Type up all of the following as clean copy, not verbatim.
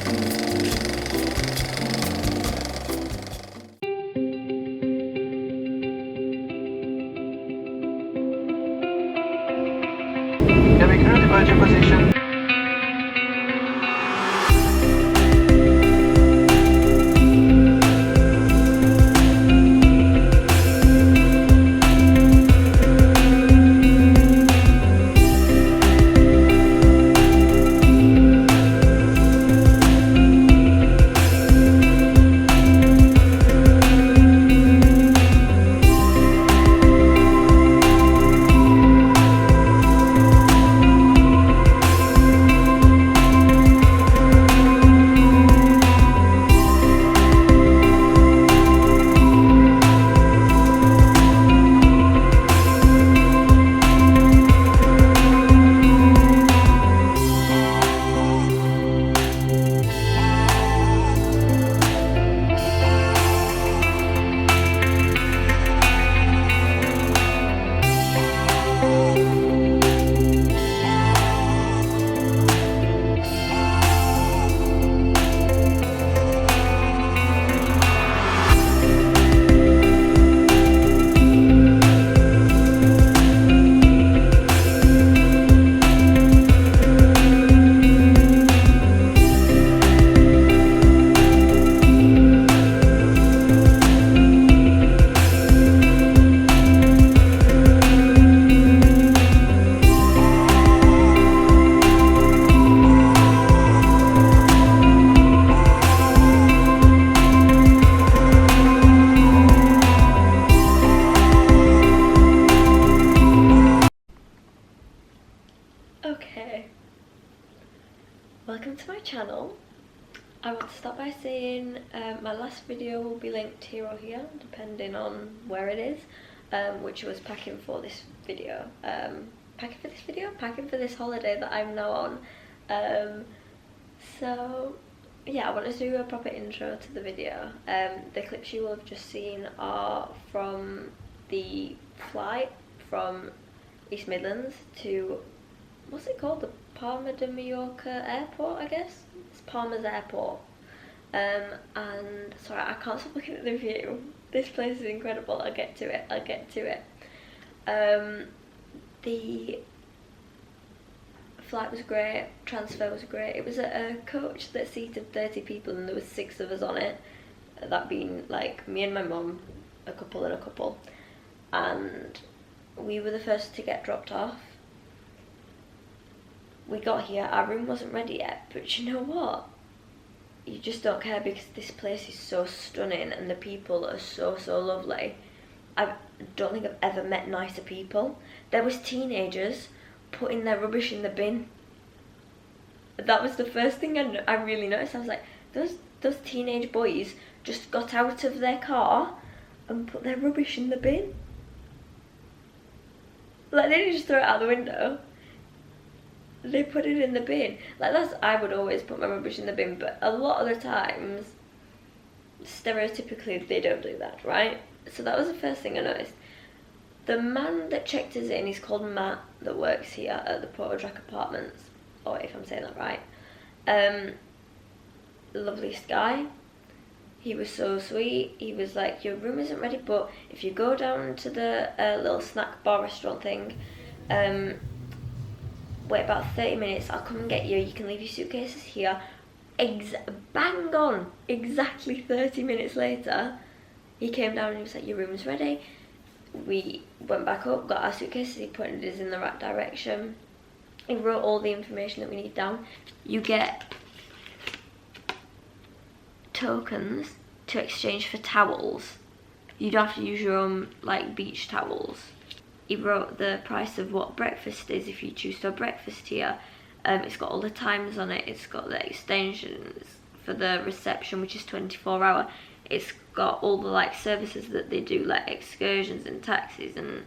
Cabin crew, departure position. Okay, welcome to my channel. I want to start by saying my last video will be linked here or here depending on where it is, which was packing for this video, packing for this holiday that I'm now on. So yeah, I want to do a proper intro to the video. The clips you will have just seen are from the flight from East Midlands to, what's it called, the Palma de Mallorca airport, I guess? It's Palma's airport. And sorry, I can't stop looking at the view. This place is incredible. I'll get to it. The flight was great, transfer was great. It was a coach that seated 30 people and there was 6 of us on it. That being like me and my mum, a couple and a couple. And we were the first to get dropped off. We got here, our room wasn't ready yet, but you know what? You just don't care because this place is so stunning and the people are so lovely. I don't think I've ever met nicer people. There was teenagers putting their rubbish in the bin. That was the first thing I really noticed. I was like, those teenage boys just got out of their car and put their rubbish in the bin. Like, they didn't just throw it out the window. They put it in the bin. Like, I would always put my rubbish in the bin, but a lot of the times, stereotypically, they don't do that, right? So that was the first thing I noticed. The man that checked us in, he's called Matt, that works here at the Porto Cristo apartments, or if I'm saying that right. Loveliest guy. He was so sweet. He was like, your room isn't ready, but if you go down to the little snack bar restaurant thing, wait about 30 minutes, I'll come and get you. You can leave your suitcases here. Bang on, exactly 30 minutes later, he came down and he was like, your room's ready. We went back up, got our suitcases, he pointed us in the right direction. He wrote all the information that we need down. You get tokens to exchange for towels. You don't have to use your own like beach towels. He wrote the price of what breakfast is if you choose to have breakfast here. It's got all the times on it. It's got the extensions for the reception, which is 24-hour. It's got all the like services that they do, like excursions and taxis and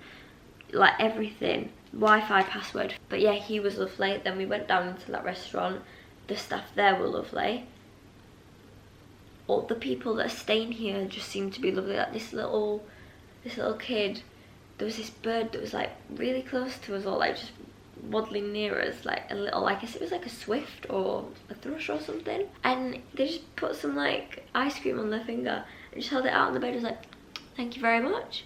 like everything. Wi-Fi password. But yeah, he was lovely. Then we went down into that restaurant. The staff there were lovely. All the people that are staying here just seem to be lovely. Like this little kid. There was this bird that was like really close to us all, like just waddling near us, like a little, I guess it was like a swift or a thrush or something, and they just put some like ice cream on their finger and just held it out on the bed. Was like, thank you very much.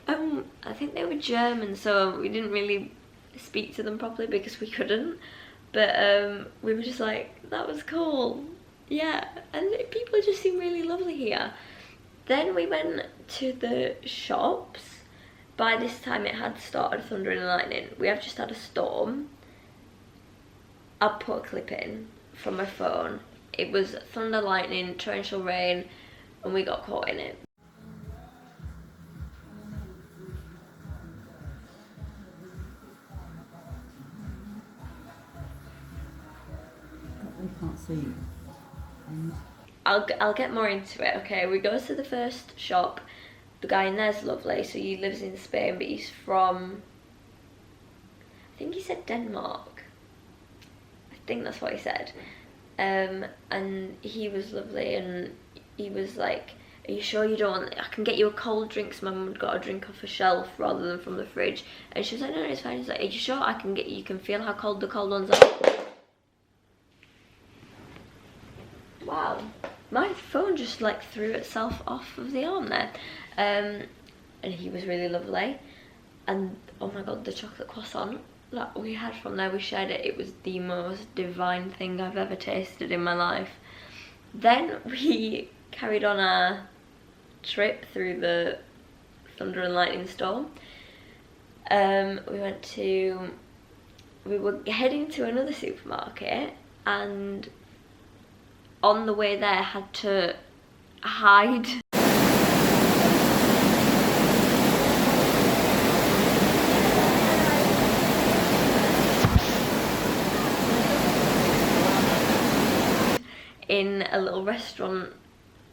I think they were German, so we didn't really speak to them properly because we couldn't, but we were just like, that was cool. Yeah, and people just seem really lovely here. Then we went to the shops. By this time it had started thundering and lightning. We have just had a storm. I'll put a clip in from my phone. It was thunder, lightning, torrential rain, and we got caught in it. We can't see. I'll get more into it. Okay, we go to the first shop. The guy in there's lovely, so he lives in Spain, but he's from, I think he said Denmark. I think that's what he said. And he was lovely, and he was like, are you sure you don't want, I can get you a cold drink, so my mum got a drink off a shelf rather than from the fridge. And she was like, no, it's fine. He's like, are you sure I can get you, can feel how cold the cold ones are? Wow, my phone just like threw itself off of the arm there. And he was really lovely. And oh my god, the chocolate croissant that we had from there, we shared it. It was the most divine thing I've ever tasted in my life. Then we carried on our trip through the thunder and lightning storm. We were heading to another supermarket, and on the way there had to hide. In a little restaurant,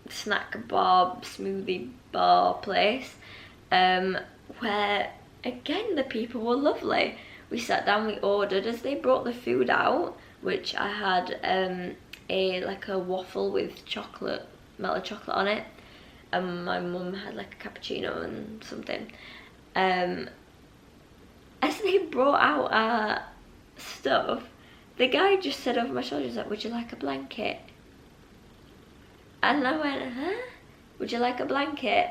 snack bar, smoothie bar place, where again the people were lovely. We sat down, we ordered. As they brought the food out, which I had like a waffle with chocolate, melted chocolate on it, and my mum had like a cappuccino and something. As they brought out our stuff, the guy just said over my shoulder, he was like, would you like a blanket? And I went, huh? Would you like a blanket?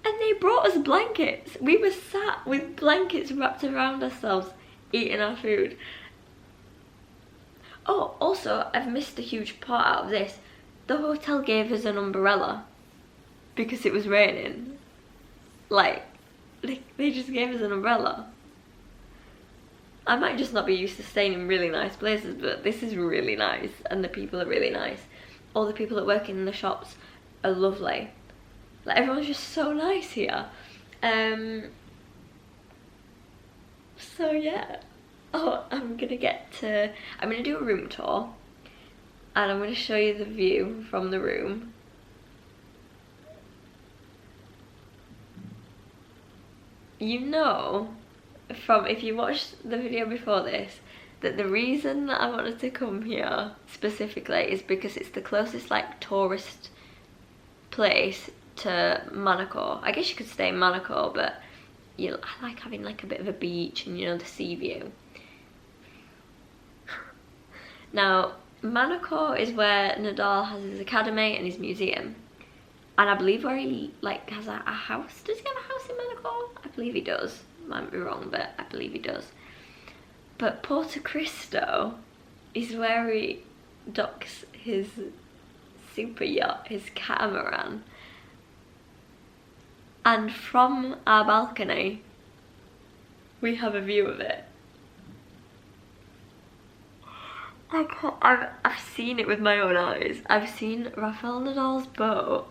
And they brought us blankets. We were sat with blankets wrapped around ourselves, eating our food. Oh, also, I've missed a huge part out of this. The hotel gave us an umbrella because it was raining. Like, they just gave us an umbrella. I might just not be used to staying in really nice places, but this is really nice, and the people are really nice. All the people that work in the shops are lovely. Like, everyone's just so nice here. So yeah. Oh, I'm gonna do a room tour, and I'm gonna show you the view from the room. You know, from if you watched the video before this, that the reason that I wanted to come here specifically is because it's the closest like tourist place to Monaco. I guess you could stay in Monaco, but I like having like a bit of a beach and, you know, the sea view. Now, Monaco is where Nadal has his academy and his museum, and I believe where he like has a house. Does he have a house in Monaco? I believe he does. Might be wrong, but I believe he does. But Porto Cristo is where he docks his super yacht, his catamaran. And from our balcony, we have a view of it. I've seen it with my own eyes. I've seen Rafael Nadal's boat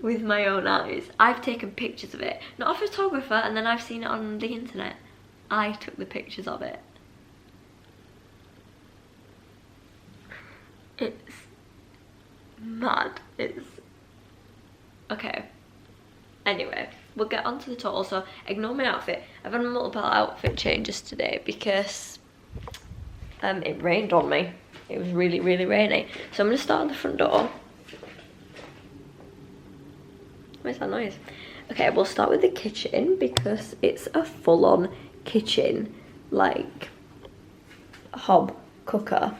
with my own eyes. I've taken pictures of it. Not a photographer, and then I've seen it on the internet. I took the pictures of it. It's mad. It's... okay. Anyway, we'll get on to the tour. Also, ignore my outfit. I've had multiple outfit changes today because it rained on me. It was really, really rainy. So I'm going to start at the front door. Where's that noise? Okay, we'll start with the kitchen because it's a full-on kitchen, like hob cooker.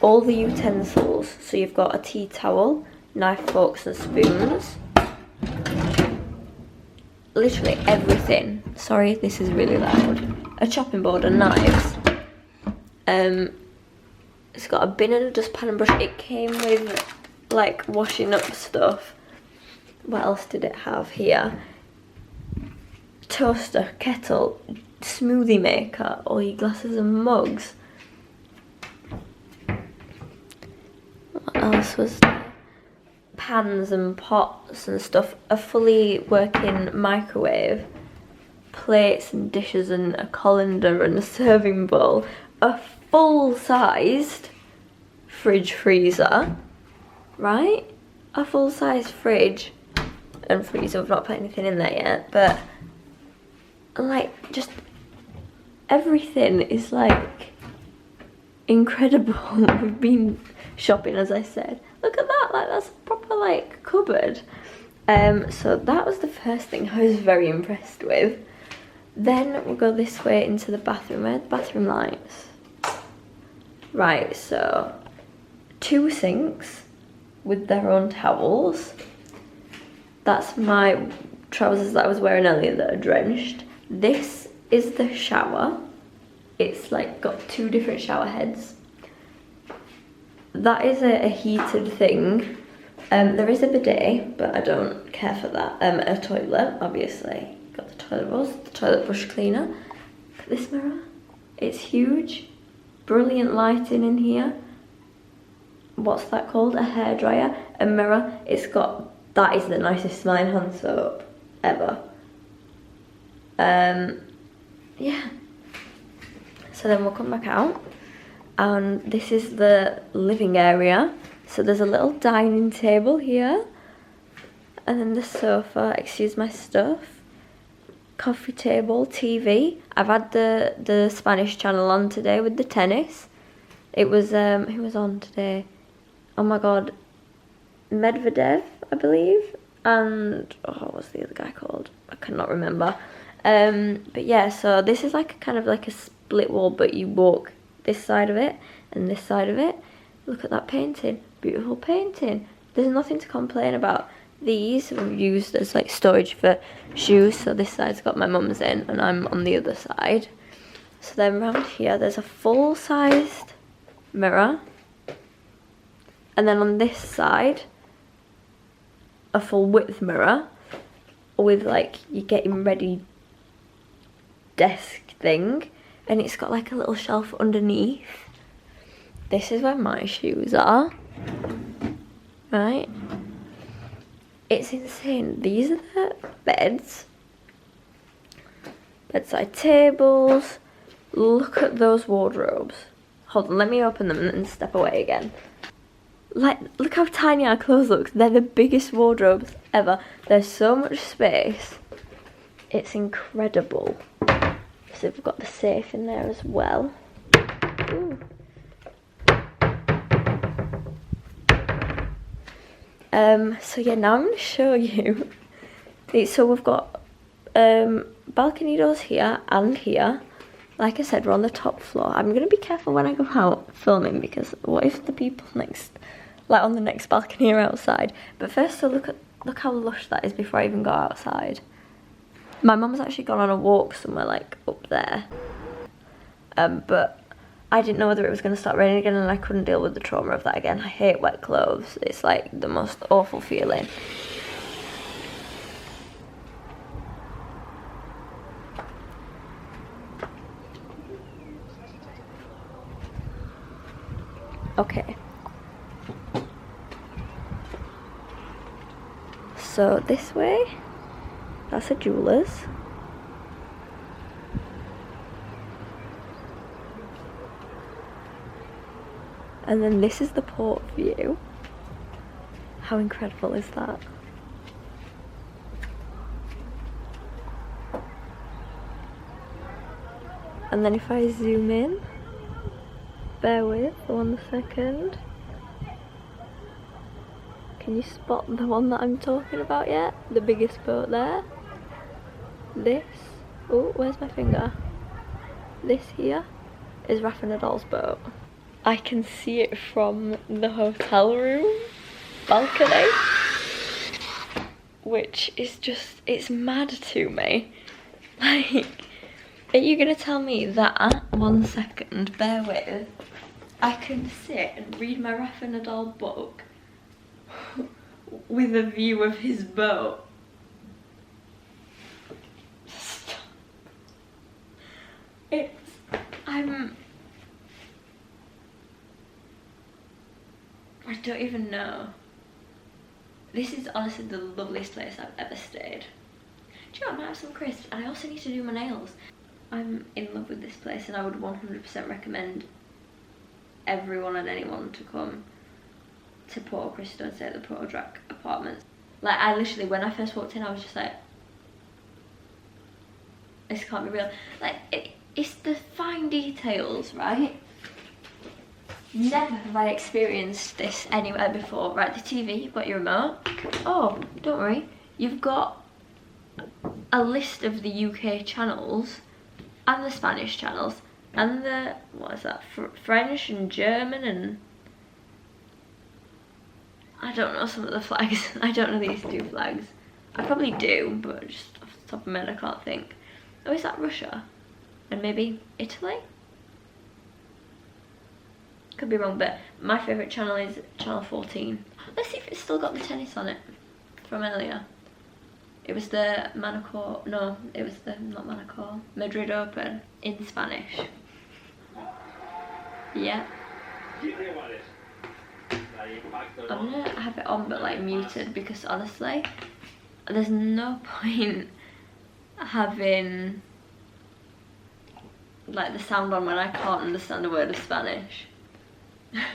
All the utensils, so you've got a tea towel, knife, forks and spoons. Literally everything. Sorry, this is really loud. A chopping board and knives. It's got a bin and a dustpan and brush. It came with like washing up stuff. What else did it have here? Toaster, kettle, smoothie maker, all your glasses and mugs. What else was there? Pans and pots and stuff. A fully working microwave. Plates and dishes and a colander and a serving bowl. A full-sized fridge freezer. Right? A full-sized fridge and freezer. I've not put anything in there yet, but like just everything is like incredible. We've been shopping, as I said. Look at that, like that's a proper like cupboard. So that was the first thing I was very impressed with. Then we'll go this way into the bathroom. Where are the bathroom lights? Right, so 2 sinks with their own towels. That's my trousers that I was wearing earlier that are drenched. This is the shower. It's like got 2 different shower heads. That is a heated thing. There is a bidet, but I don't care for that. A toilet, obviously. Got the toilet brush cleaner. Look at this mirror. It's huge. Brilliant lighting in here. What's that called? A hairdryer. A mirror. It's got, that is the nicest smelling hand soap ever. Yeah. So then we'll come back out. And this is the living area. So there's a little dining table here. And then the sofa, excuse my stuff. Coffee table, TV. I've had the Spanish channel on today with the tennis. It was, who was on today? Oh my god. Medvedev, I believe. And, oh, what's the other guy called? I cannot remember. But yeah, so this is like kind of like a split wall, but you walk this side of it and this side of it. Look at that painting. Beautiful painting. There's nothing to complain about. These are used as like storage for shoes. So this side's got my mum's in and I'm on the other side. So then around here there's a full-sized mirror. And then on this side, a full width mirror with like your getting ready desk thing. And it's got like a little shelf underneath. This is where my shoes are. Right? It's insane. These are the beds. Bedside tables. Look at those wardrobes. Hold on, let me open them and then step away again. Like, look how tiny our clothes look. They're the biggest wardrobes ever. There's so much space. It's incredible. So we've got the safe in there as well. Ooh. So yeah, now I'm going to show you. So we've got balcony doors here and here. Like I said, we're on the top floor. I'm going to be careful when I go out filming because what if the people next, like on the next balcony are outside? But first, so look how lush that is before I even go outside. My mum's actually gone on a walk somewhere like up there. But I didn't know whether it was going to start raining again and I couldn't deal with the trauma of that again. I hate wet clothes. It's like the most awful feeling. Okay. So this way, that's a jeweller's. And then this is the port view. How incredible is that? And then if I zoom in, bear with 1 second. Can you spot the one that I'm talking about yet? The biggest boat there. This, oh, where's my finger? This here is Rafa Nadal's boat. I can see it from the hotel room balcony, which is just, it's mad to me. Like, are you gonna tell me that, 1 second, bear with, I can sit and read my Rafa Nadal book with a view of his boat? I don't even know. This is honestly the loveliest place I've ever stayed. Do you know, I might have some crisps, and I also need to do my nails. I'm in love with this place, and I would 100% recommend everyone and anyone to come to Porto Cristo and stay at the Porto Drac apartments. Like, I literally, when I first walked in, I was just like, this can't be real. Like, it's the fine details, right? Never have I experienced this anywhere before. Right, the TV, you've got your remote. Oh, don't worry, you've got a list of the UK channels and the Spanish channels and the, what is that, French and German, and I don't know some of the flags. I don't know these 2 flags. I probably do, but just off the top of my head I can't think. Oh, is that Russia? And maybe Italy? Could be wrong, but my favourite channel is channel 14. Let's see if it's still got the tennis on it from earlier. It was the Monaco, no, it was the, not Monaco, Madrid Open in Spanish. Yeah. I'm gonna have it on but like muted, because honestly, there's no point having like the sound on when I can't understand a word of Spanish.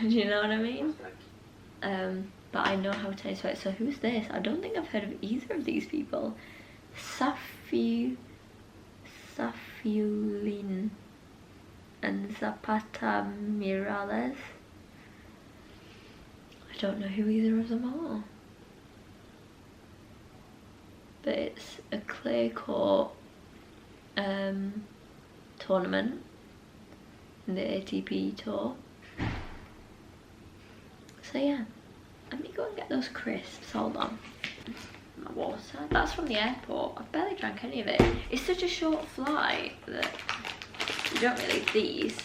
Do you know what I mean? But I know how tennis works. So who's this? I don't think I've heard of either of these people. Safiulin and Zapata Miralles. I don't know who either of them are. But it's a clay court tournament in the ATP tour. So yeah, let me go and get those crisps. Hold on. My water. That's from the airport. I've barely drank any of it. It's such a short flight that you don't really eat these.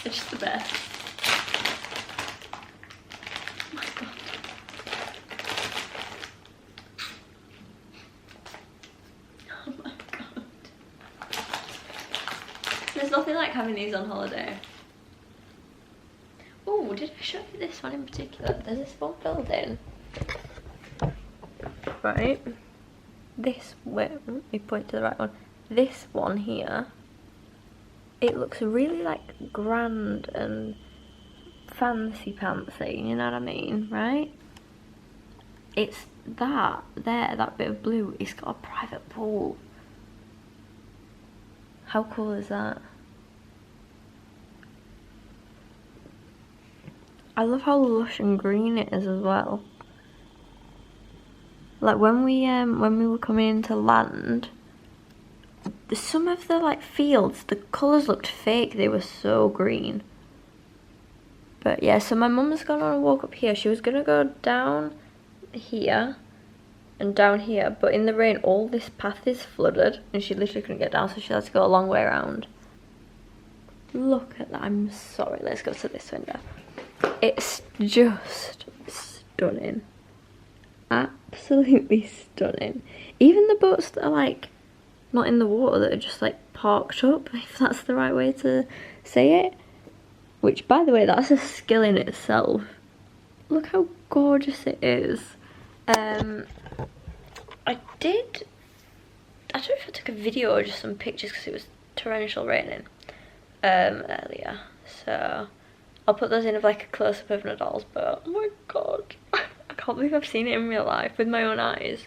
They're just the best. Oh my god. Oh my god. There's nothing like having these on holiday. Oh, did I show you this one in particular? There's this one building. Right. This, wait, let me point to the right one. This one here, it looks really like grand and fancy, you know what I mean, right? It's that, there, that bit of blue, it's got a private pool. How cool is that? I love how lush and green it is as well. Like when we were coming into land, some of the like fields, the colours looked fake, they were so green. But yeah, so my mum's gone on a walk up here. She was gonna go down here and down here, but in the rain all this path is flooded and she literally couldn't get down, so she had to go a long way around. Look at that, I'm sorry, let's go to this window. It's just stunning. Absolutely stunning. Even the boats that are like not in the water, that are just like parked up, if that's the right way to say it. Which, by the way, that's a skill in itself. Look how gorgeous it is. I don't know if I took a video or just some pictures because it was torrential raining earlier. So I'll put those in of like a close-up of Nadal's boat. Oh my god. I can't believe I've seen it in real life with my own eyes.